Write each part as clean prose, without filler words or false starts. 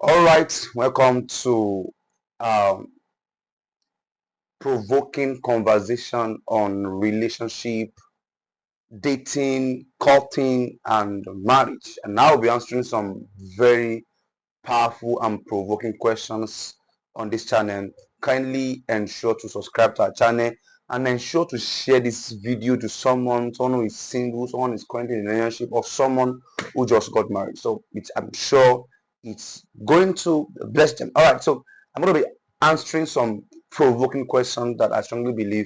All right, welcome to um, provoking conversation on relationship, dating, courting, and marriage. And now we'll be answering some very powerful and provoking questions on this channel. Kindly ensure to subscribe to our channel and ensure to share this video to someone who is single, someone who is currently in a relationship, or someone who just got married. So I'm sure it's going to bless them. All right, so I'm going to be answering some provoking questions that I strongly believe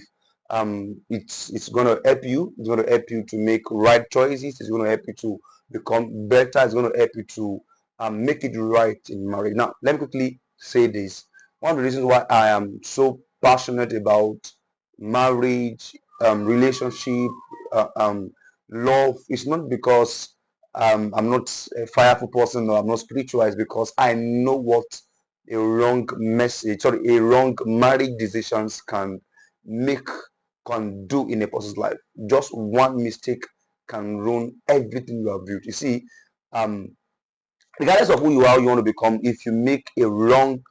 it's going to help you. It's going to help you to make right choices. It's going to help you to become better. It's going to help you to make it right in marriage. Now, let me quickly say this. One of the reasons why I am so passionate about marriage, relationship, love is not because I'm not a fireful person or I'm not spiritual. It's because I know what a wrong message or a wrong marriage decisions make can do in a person's life. Just one mistake can ruin everything you have built. You see, um, regardless of who you are, you want to become, if you make a wrong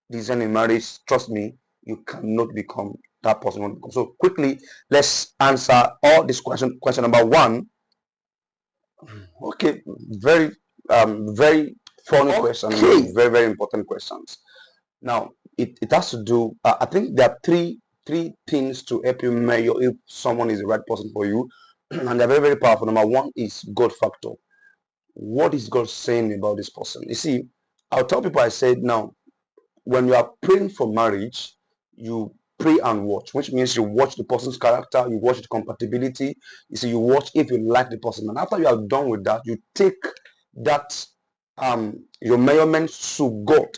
decision in marriage, trust me, you cannot become that person you want to become. So quickly, let's answer all this question. Question number one. Okay, very funny question, very important questions. Now, it has to do, I think there are three things to help you measure if someone is the right person for you, and they're very powerful. Number one is God factor. What is God saying about this person? You see, I'll tell people, I said, now, when you are praying for marriage, you pray and watch, which means you watch the person's character, you watch the compatibility, you see, you watch if you like the person. And after you are done with that, you take that your measurements to God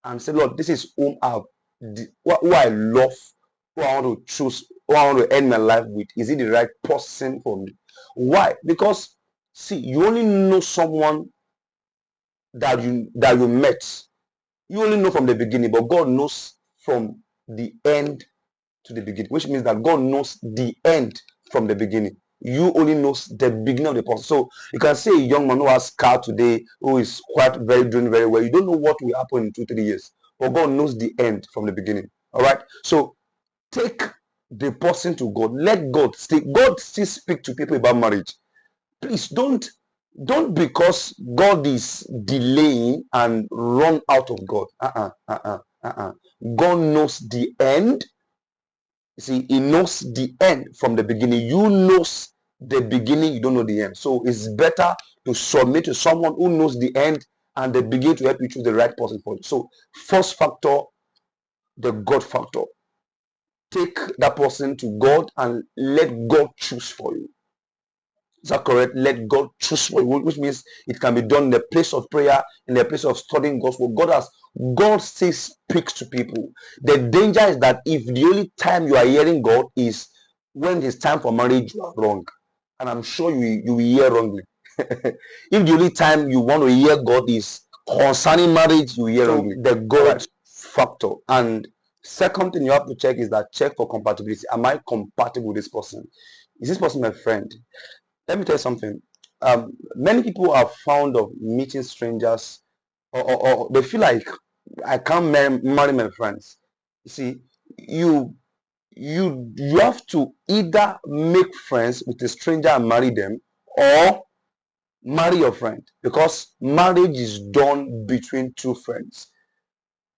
and say, Lord, this is who I love, who I want to choose, who I want to end my life with. Is it the right person for me? Why? Because see, you only know someone that you met. You only know from the beginning, but God knows from the end to the beginning, which means that God knows the end from the beginning. You only knows the beginning of the process. So you can say a young man who has car today, who is doing very well. You don't know what will happen in 2, 3 years, but God knows the end from the beginning. All right. So take the person to God. Let God stay. God still speak to people about marriage. Please don't because God is delaying and run out of God. God knows the end. You see, He knows the end from the beginning. You knows the beginning, you don't know the end. So it's better to submit to someone who knows the end and they begin to help you choose the right person for you. So first factor, the God factor. Take that person to God and let God choose for you. Is that correct? Let God choose for you, which means it can be done in the place of prayer, in the place of studying God's word. God still speaks to people. The danger is that if the only time you are hearing God is when it's time for marriage, you are wrong. And I'm sure you will hear wrongly. If the only time you want to hear God is concerning marriage, you hear wrongly. The God factor. And second thing you have to check is that check for compatibility. Am I compatible with this person? Is this person my friend? Let me tell you something. Many people are fond of meeting strangers, or they feel like I can't marry my friends. You see, you you have to either make friends with a stranger and marry them, or marry your friend, because marriage is done between two friends.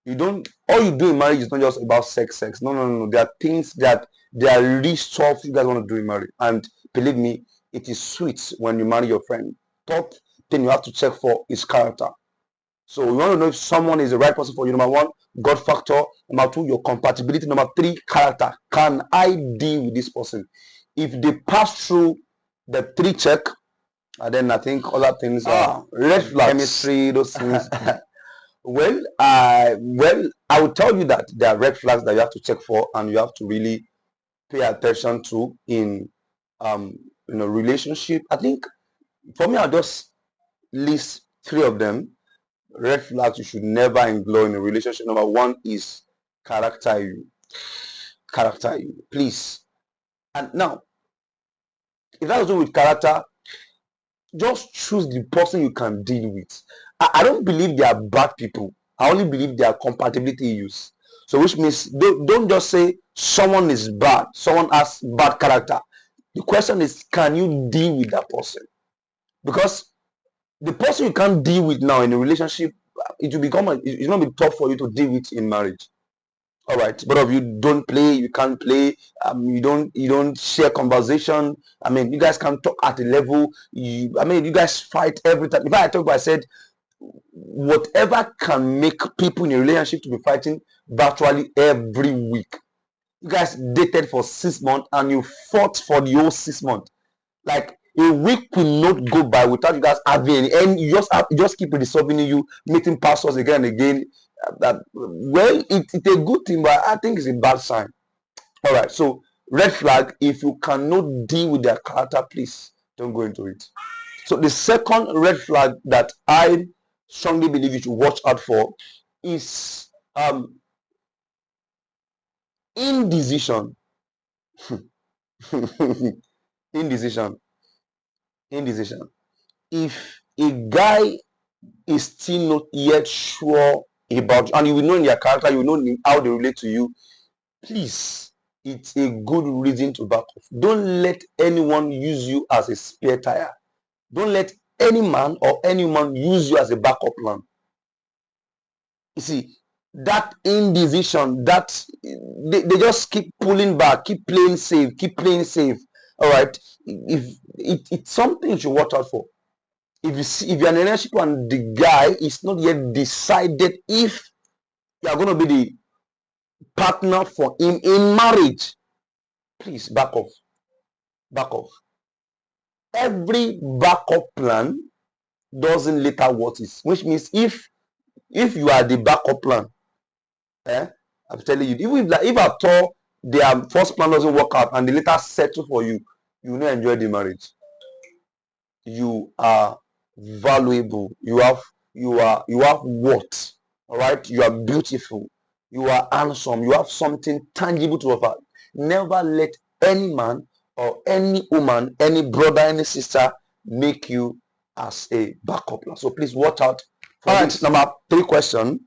You don't all you do in marriage is not just about sex. No. There are things that there are really stuff you guys want to do in marriage. And believe me, it is sweet when you marry your friend. Third thing you have to check for is character. So you want to know if someone is the right person for you. Number one, God factor. Number two, your compatibility. Number three, character. Can I deal with this person? If they pass through the three check, and then I think other things are red flags, chemistry, those things. I will tell you that there are red flags that you have to check for, and you have to really pay attention to in a relationship. I think for me, I'll just list three of them. Red flags you should never employ in a relationship. Number one is character you. Character you, please. And now, if that has to do with character, just choose the person you can deal with. I don't believe they are bad people. I only believe there are compatibility issues. So which means don't just say someone is bad, someone has bad character. The question is, can you deal with that person? Because the person you can't deal with now in a relationship, it will become it's going to be tough for you to deal with in marriage. All right, both of you don't play, you can't play, you don't share conversation. I mean, you guys can talk at a level. You guys fight every time. In fact, I told you, I said whatever can make people in a relationship to be fighting virtually every week. You guys dated for 6 months and you fought for the whole 6 months. Like a week will not go by without you guys having any, and you just keep resolving you, meeting pastors again and again. Well, it's a good thing, but I think it's a bad sign. All right, so red flag: if you cannot deal with their character, please don't go into it. So the second red flag that I strongly believe you should watch out for is indecision. indecision. Indecision. If a guy is still not yet sure about you, and you will know in their character, you will know how they relate to you, please, it's a good reason to back off. Don't let anyone use you as a spare tire. Don't let any man or any woman use you as a backup plan. You see, that indecision, that they just keep pulling back, keep playing safe, keep playing safe. All right, if it's something you should watch out for. If you're in a relationship and the guy is not yet decided if you are going to be the partner for him in marriage, please back off. Back off. Every backup plan doesn't later what is, which means if you are the backup plan, I'm telling you, even if at all their first plan doesn't work out and they later settle for you, you will not enjoy the marriage. You are valuable. You have worth. All right, you are beautiful. You are handsome. You have something tangible to offer. Never let any man or any woman, any brother, any sister make you as a backup plan. So please watch out for this. Number 3 question.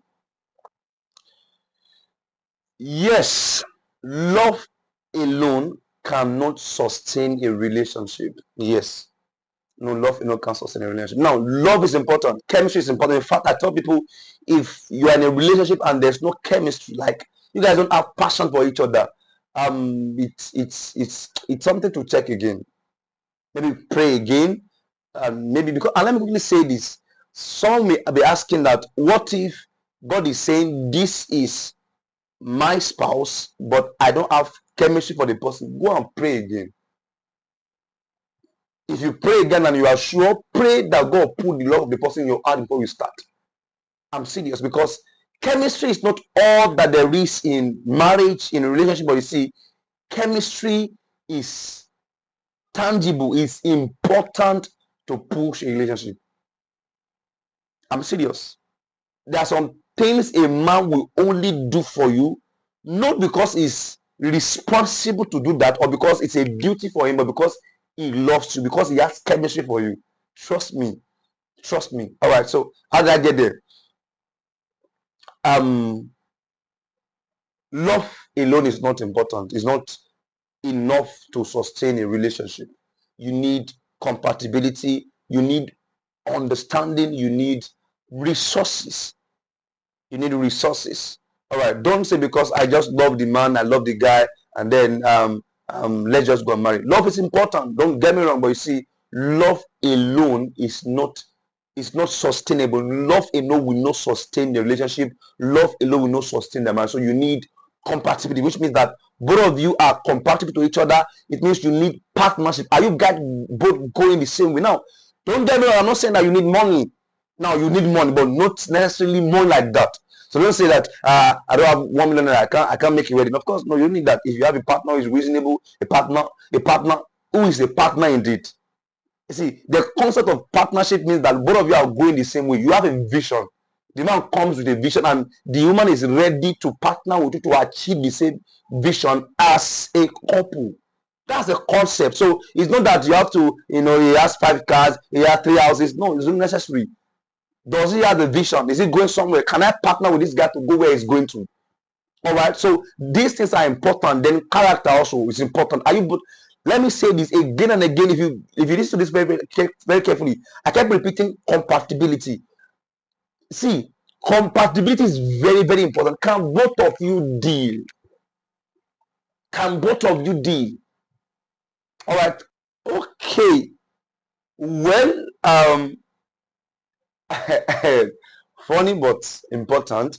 Yes, love alone cannot sustain a relationship. Yes. No, love alone can't sustain a relationship. Now, love is important. Chemistry is important. In fact, I tell people, if you are in a relationship and there's no chemistry, like you guys don't have passion for each other, it's something to check again. Maybe pray again. Maybe because, and let me quickly say this. Some may be asking that, what if God is saying this is my spouse, but I don't have chemistry for the person? Go and pray again. If you pray again and you are sure, pray that God put the love of the person in your heart before you start. I'm serious, because chemistry is not all that there is in marriage, in a relationship. But you see, chemistry is tangible, is important to push a relationship. I'm serious. There are some things a man will only do for you, not because he's responsible to do that or because it's a duty for him, but because he loves you, because he has chemistry for you. Trust me. Trust me. All right. So how did I get there? Love alone is not important. It's not enough to sustain a relationship. You need compatibility. You need understanding. You need resources. You need resources. All right. Don't say because I just love the man, I love the guy, and then let's just go and marry. Love is important. Don't get me wrong, but you see, love alone is not sustainable. Love alone will not sustain the relationship. Love alone will not sustain the marriage. So you need compatibility, which means that both of you are compatible to each other. It means you need partnership. Are you guys both going the same way? Now, don't get me wrong. I'm not saying that you need money. Now you need money, but not necessarily more like that. So don't say that I don't have 1 million. I can't make a wedding. Of course, no. You need that. If you have a partner who is reasonable, a partner who is a partner indeed. You see, the concept of partnership means that both of you are going the same way. You have a vision. The man comes with a vision, and the woman is ready to partner with you to achieve the same vision as a couple. That's the concept. So it's not that you have to, he has 5 cars, he has 3 houses. No, it's not necessary. Does he have a vision? Is he going somewhere? Can I partner with this guy to go where he's going to? All right. So these things are important. Then character also is important. Are you? But let me say this again and again. If you listen to this very carefully, I kept repeating compatibility. See, compatibility is very, very important. Can both of you deal? Can both of you deal? All right. Okay. Well, funny but important.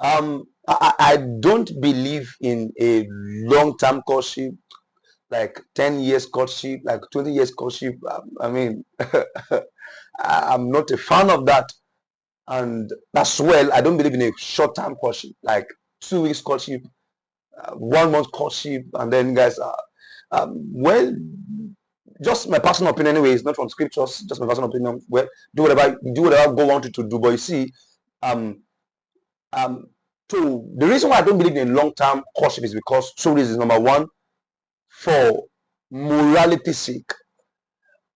I don't believe in a long-term courtship, like 10 years courtship, like 20 years courtship. I mean, I'm not a fan of that. And as well, I don't believe in a short-term courtship, like 2 weeks courtship, 1 month courtship, and then guys, well, just my personal opinion anyway. It's not from scriptures. Just my personal opinion. Well, do whatever God wants you to do. But you see, um, um, so the reason why I don't believe in long-term courtship is because two reasons. Number one, for morality's sake.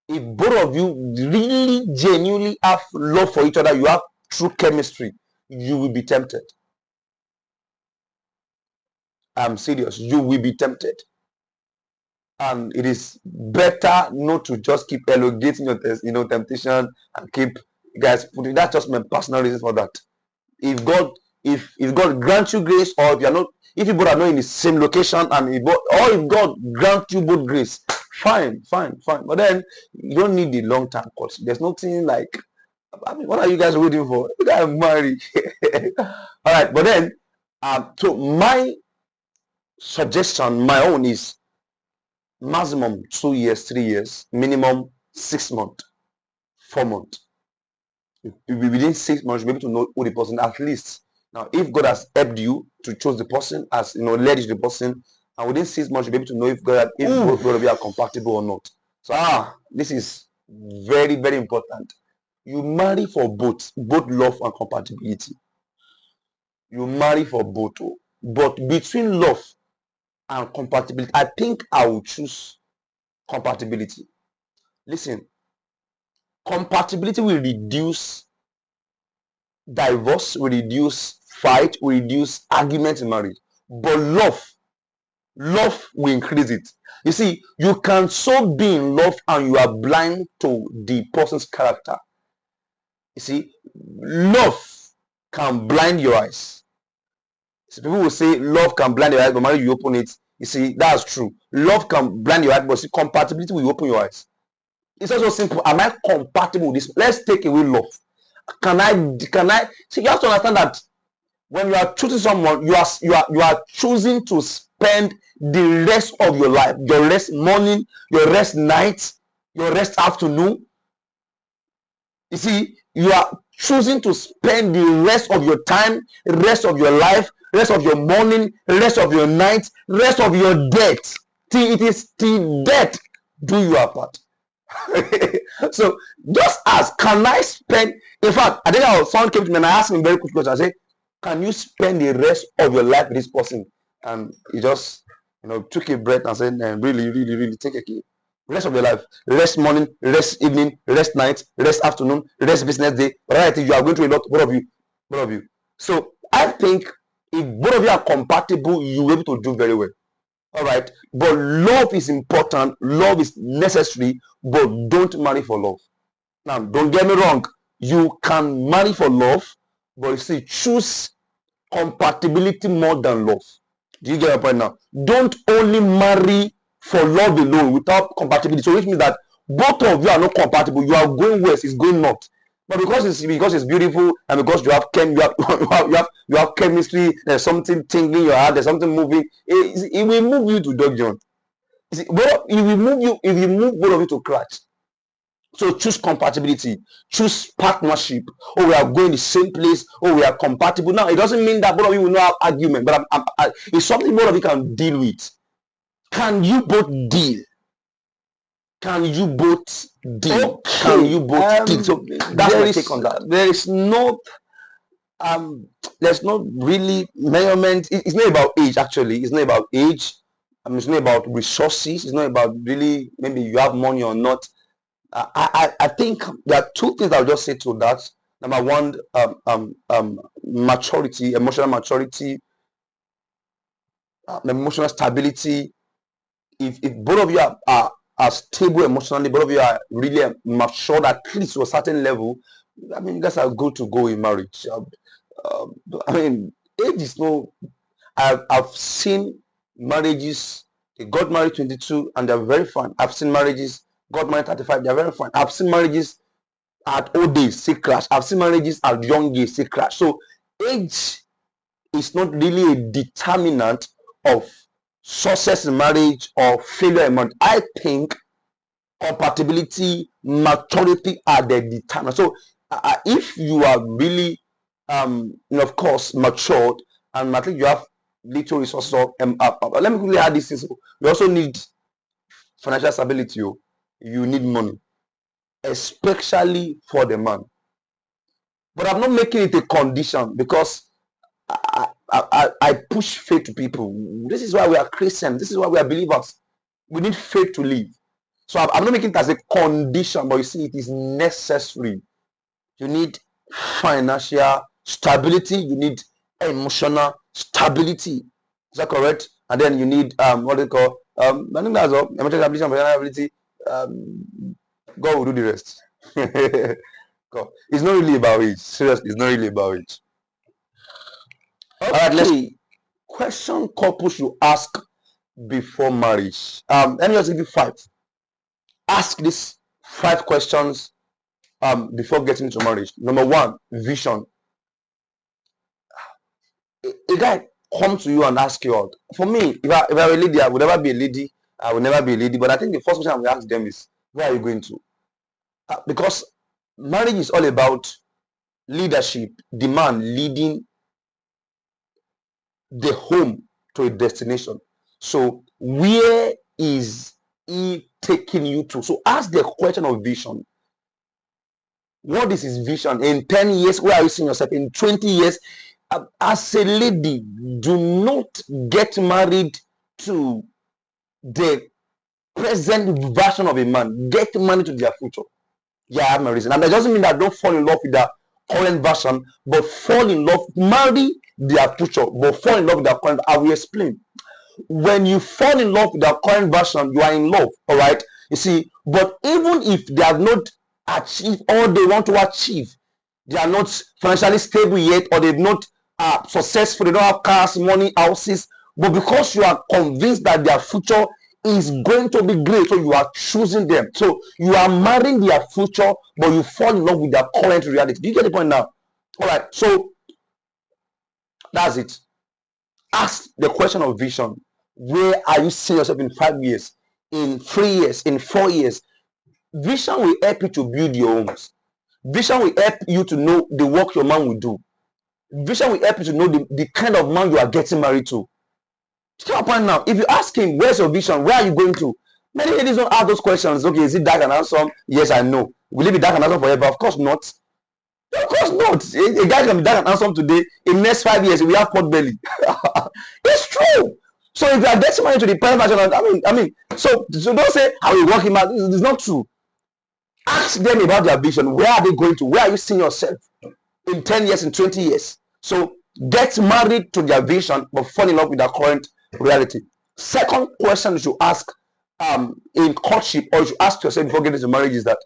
If both of you really genuinely have love for each other, you have true chemistry, you will be tempted. I'm serious. You will be tempted. And it is better not to just keep elongating your temptation and keep guys putting. That's just my personal reason for that. If God grants you grace, or if you both are not in the same location, and if God grants you both grace, fine. But then you don't need the long-term course. There's nothing like, I mean, what are you guys waiting for? You guys are married. All right, but then so my suggestion, my own, is maximum 2 years, 3 years, minimum 6 months, 4 months. Within 6 months, you'll be able to know who the person at least. Now, if God has helped you to choose the person, as led you to the person, and within 6 months, you'll be able to know if both of you are compatible or not. So this is very, very important. You marry for both love and compatibility. You marry for both, but between love and compatibility, I think I will choose compatibility. Listen, compatibility will reduce divorce, will reduce fight, will reduce argument in marriage. But love will increase it. You see, you can so be in love and you are blind to the person's character. You see, love can blind your eyes. So people will say love can blind your eyes, but marriage you open it. You see, that's true. Love can blind your eyes, but see, compatibility will open your eyes. It's also simple. Am I compatible with this? Let's take away love. Can I see? You have to understand that when you are choosing someone, you are choosing to spend the rest of your life, your rest morning, your rest night, your rest afternoon. You see, you are choosing to spend the rest of your time, rest of your life, rest of your morning, rest of your night, rest of your death. Till it is till death do you apart. So just ask, can I spend? In fact, I think someone came to me and I asked him very quick question. I said, can you spend the rest of your life with this person? And he just took a breath and said, really take a key. Rest of your life, rest morning, rest evening, rest night, rest afternoon, rest business day. Right, you are going through a lot, both of you. So I think if both of you are compatible, you will be able to do very well. All right, but love is important, love is necessary, but don't marry for love. Now, don't get me wrong, you can marry for love, but you see, choose compatibility more than love. Do you get my point now? Don't only marry for love alone without compatibility. So which means that both of you are not compatible. You are going west, it's going north. But because it's beautiful and because you have chemistry, there's something tingling your heart, there's something moving, it will move you to Dog John. It will move you if you move both of you to crash. So choose compatibility, choose partnership. Oh, we are going the same place. Oh, we are compatible. Now, it doesn't mean that both of you will not have argument, but it's something both of you can deal with. Can you both deal? Can you both deal? Okay. Can you both deal? So that's my take on that. There's not really measurement. It's not about age, actually. It's not about age. It's not about resources. It's not about really maybe you have money or not. I think there are two things I'll just say to that. Number one, maturity, emotional maturity, emotional stability. If both of you are stable emotionally, both of you are really matured at least to a certain level, I mean, you guys are good to go in marriage. I mean, age is no. I've seen marriages. They got married 22 and they're very fine. I've seen marriages got married 35. They're very fine. I've seen marriages at old days say crash. I've seen marriages at young age say crash. So age is not really a determinant of success in marriage or failure in marriage. I think compatibility, maturity are the determinants. So if you are really, of course, matured and I think you have little resources, let me quickly add this. You also need financial stability. You need money, especially for the man. But I'm not making it a condition because I push faith to people. This is why we are Christians. This is why we are believers. We need faith to live. So I'm not making it as a condition, but you see, it is necessary. You need financial stability. You need emotional stability. Is that correct? And then you need what they call I think that's all. Emotional stability and financial stability. God will do the rest. God. It's not really about it. Seriously, it's not really about it. All right, let's question couples should ask before marriage. Let me just give you 5. Ask these 5 questions before getting into marriage. Number 1, vision. A guy come to you and ask you out. For me, if I were a lady, I would never be a lady. I would never be a lady. But I think the first question I would ask them is, where are you going to? Because marriage is all about leadership, the man leading the home to a destination. So where is he taking you to? So ask the question of vision. What is his vision? In 10 years, where are you seeing yourself? In 20 years, as a lady, do not get married to the present version of a man. Get married to their future. Yeah, I have my reason. And that doesn't mean that don't fall in love with the current version, but fall in love, marry their future, but fall in love with their current. I will explain. When you fall in love with the current version, you are in love, all right? You see, but even if they have not achieved all they want to achieve, they are not financially stable yet, or they've not successful, they don't have cars, money, houses, but because you are convinced that their future is going to be great, so you are choosing them. So you are marrying their future, but you fall in love with their current reality. Do you get the point now? All right, so that's it. Ask the question of vision. Where are you seeing yourself in 5 years, in 3 years, in 4 years? Vision will help you to build your homes. Vision will help you to know the work your man will do. Vision will help you to know the kind of man you are getting married to. Stop point now. If you ask him, where's your vision? Where are you going to? Many ladies don't ask those questions. Okay, is it dark and handsome? Yes, I know. Will it be dark and handsome forever? Of course not. Of course not. A guy can be dark and handsome today. In the next 5 years, we have pot belly. It's true. So if you are getting married to the parent version, I mean, so don't say I will work him out. It's not true. Ask them about their vision. Where are they going to? Where are you seeing yourself in 10 years, in 20 years? So get married to their vision, but fall in love with their current reality. Second question you should ask in courtship, or you should ask yourself before getting to marriage, is that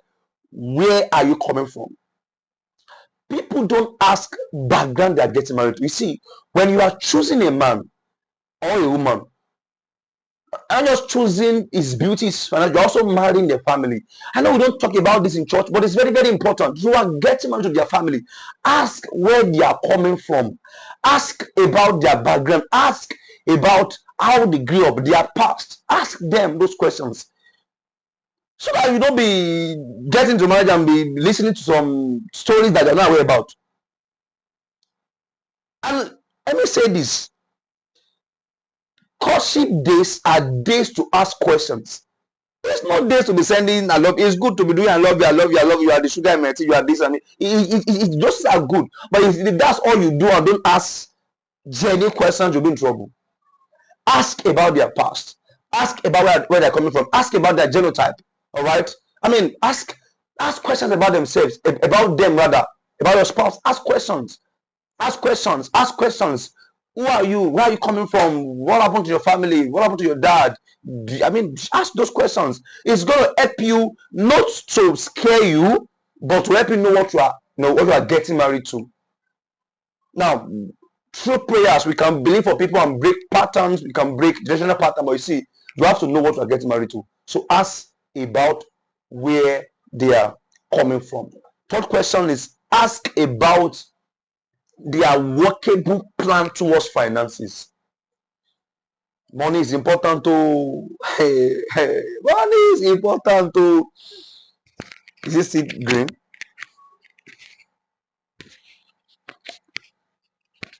where are you coming from? People don't ask background they are getting married to. You see, when you are choosing a man or a woman, and just choosing his beauty, you're also marrying their family. I know we don't talk about this in church, but it's very, very important. You are getting married to their family. Ask where they are coming from. Ask about their background. Ask about how they grew up, their past. Ask them those questions, so that you don't be getting to marriage and be listening to some stories that you're not aware about. And let me say this. Courtship days are days to ask questions. It's not days to be sending I love you. It's good to be doing I love you, I love you, I love you, you are the sugar in my tea, you are this and it's just as good. But if that's all you do and don't ask genuine questions, you'll be in trouble. Ask about their past. Ask about where they're coming from. Ask about their genotype. All right? I mean, ask questions about themselves, about them rather. about your spouse. Ask questions. Ask questions. Ask questions. Who are you? Where are you coming from? What happened to your family? What happened to your dad? I mean, ask those questions. It's going to help you not to scare you, but to help you know what you are getting married to. Now, through prayers, we can believe for people and break patterns. We can break generational patterns. But you see, you have to know what you are getting married to. So ask about where they are coming from. Third question is ask about their workable plan towards finances. Money is important to money is important to. Is this seed green?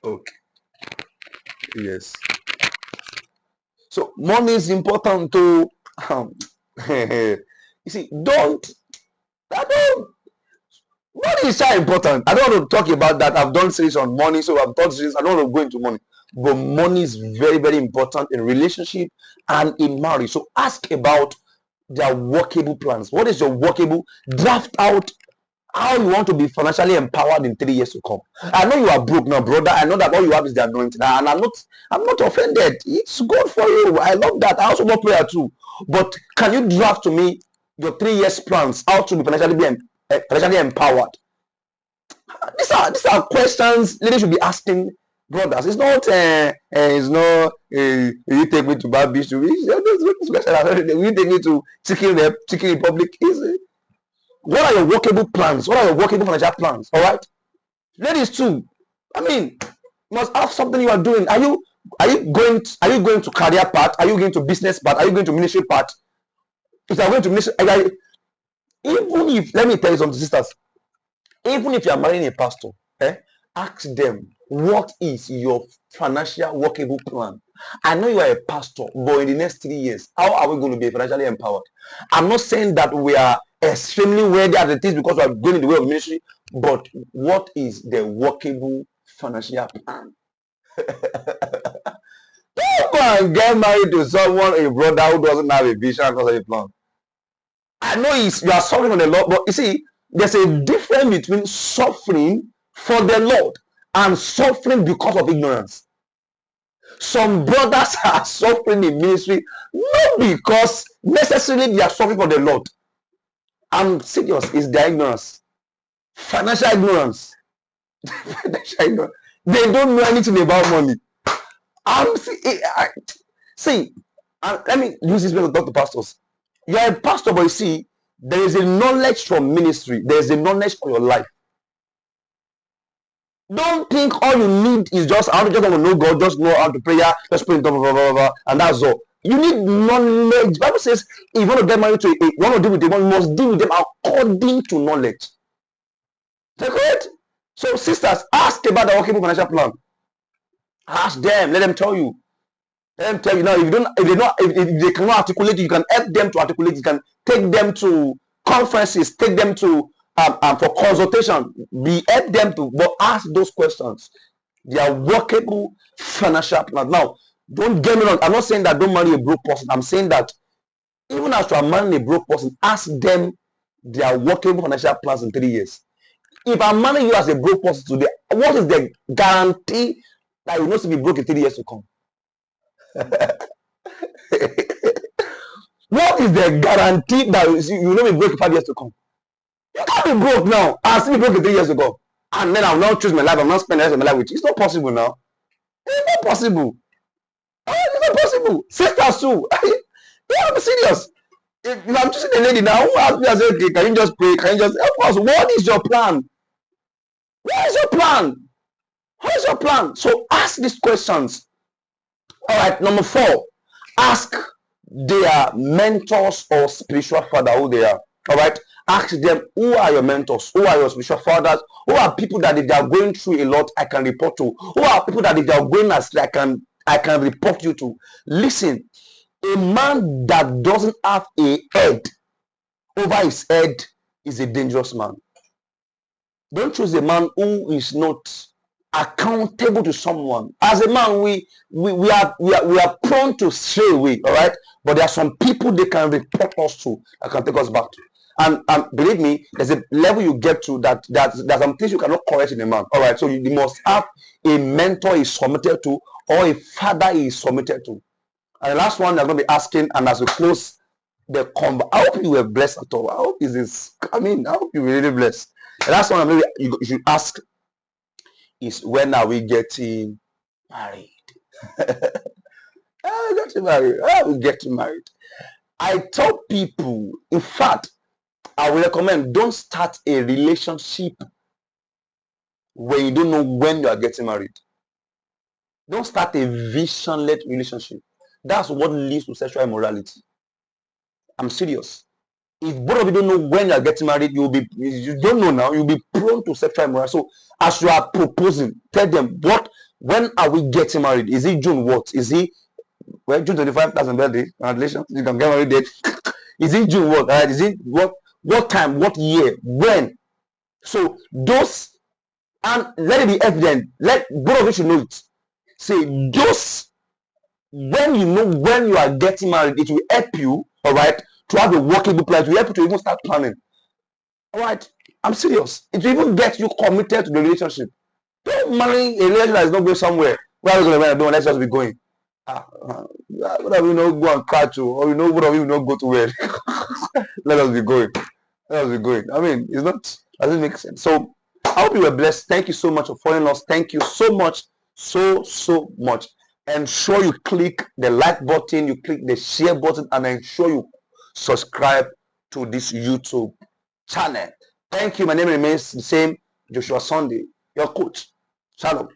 Okay. Yes. So money is important to you see, I don't money is so important. I don't want to talk about that. I've done series on money, so I've done series. I don't want to go into money. But money is very, very important in relationship and in marriage. So ask about their workable plans. What is your workable? Draft out how you want to be financially empowered in 3 years to come. I know you are broke now, brother. I know that all you have is the anointing, and I'm not offended. It's good for you. I love that. I also love prayer too. But can you draft to me your 3 years plans? How to be financially empowered? These are questions ladies should be asking brothers. It's not you take me to Bad Beach to be. Will you take me to Chicken Republic? What are your workable plans? What are your workable financial plans? All right, ladies too. I mean, you must have something you are doing. Are you going to career part? Are you going to business part? Are you going to ministry part? If you are going to ministry, even if, let me tell you something, sisters. Even if you are marrying a pastor, ask them, what is your financial workable plan? I know you are a pastor, but in the next 3 years, how are we going to be financially empowered? I'm not saying that we are extremely wealthy at the things because we are going in the way of ministry, but what is the workable financial plan? Don't go and get married to someone, a brother who doesn't have a vision and doesn't have a plan. I know you are suffering on the Lord, but you see, there's a difference between suffering for the Lord and suffering because of ignorance. Some brothers are suffering in ministry not because necessarily they are suffering for the Lord. I'm serious, it's their ignorance. Financial ignorance. Financial ignorance. They don't know anything about money. Let me use this way to talk to pastors. You are a pastor, but you see, there is a knowledge from ministry. There is a knowledge for your life. Don't think all you need is just how to just want to know God, just know how to pray, just pray, blah, blah, blah, blah, and that's all. You need knowledge. The Bible says if you want to get married to you want to deal with them, you must deal with them according to knowledge. Is that correct? So, sisters, ask about the workable financial plan. Ask them, let them tell you. Let them tell you now. If they cannot articulate it, you can help them to articulate. You can take them to conferences, take them to for consultation. Help them to ask those questions. They are workable financial plans. Now, don't get me wrong. I'm not saying that don't marry a broke person. I'm saying that even as you are marrying a broke person, ask them their workable financial plans in 3 years. If I'm marrying you as a broke person today, what is the guarantee that you not to be broke in 3 years to come? What is the guarantee that you will not be broke in 5 years to come? You can't be broke now. I'll still be broke in 3 years to go. And then I'll not choose my life. I'm not spending the rest of my life with you. It's not possible now. It's not possible. It's not possible. Sisters too. I'm serious. If I'm choosing a lady now, who asks me, I say, okay, can you just pray? Can you just help us? What is your plan? What is your plan? What is your plan? So ask these questions. All right, number 4. Ask their mentors or spiritual father who they are. All right. Ask them, who are your mentors? Who are your spiritual fathers? Who are people that if they are going through a lot, I can report to? Who are people that if they are going astray, I can report you to? Listen, a man that doesn't have a head over his head is a dangerous man. Don't choose a man who is not accountable to someone. As a man, we are prone to stray away, all right? But there are some people they can report us to that can take us back to. And believe me, there's a level you get to that there's some things you cannot correct in a man. All right, so you must have a mentor is submitted to, or a father is submitted to. And the last one I'm going to be asking, and as we close the combo, I hope you were blessed at all. I hope I hope you were really blessed. The last one maybe you should ask is, when are we getting married? Getting married. We getting married. I tell people, in fact, I will recommend, don't start a relationship when you don't know when you are getting married. Don't start a vision-led relationship. That's what leads to sexual immorality. I'm serious. If both of you don't know when you are getting married, you don't know now, you'll be prone to sexual immorality. So as you are proposing, tell them, when are we getting married? Is it June what? Is it June 25,000 birthday? Congratulations, you can get married then. Is it June what? Is it what time, what year, when? So those, and let it be evident. Let both of you should know it. Say those, when you know when you are getting married, it will help you, all right, to have a workable plan. It will help you to even start planning. All right, I'm serious. It will even get you committed to the relationship. Don't marry a relationship that is not going somewhere. Where are we going to marry? Let's just be going. What have you not go and catch you, or what have you not go to where? Let us be going. Let us be going. I mean, it's not, doesn't make sense. So I hope you were blessed. Thank you so much for following us. Thank you so much, so much. Ensure you click the like button, you click the share button, and ensure you subscribe to this YouTube channel. Thank you. My name remains the same, Joshua Sunday, your coach. Shalom.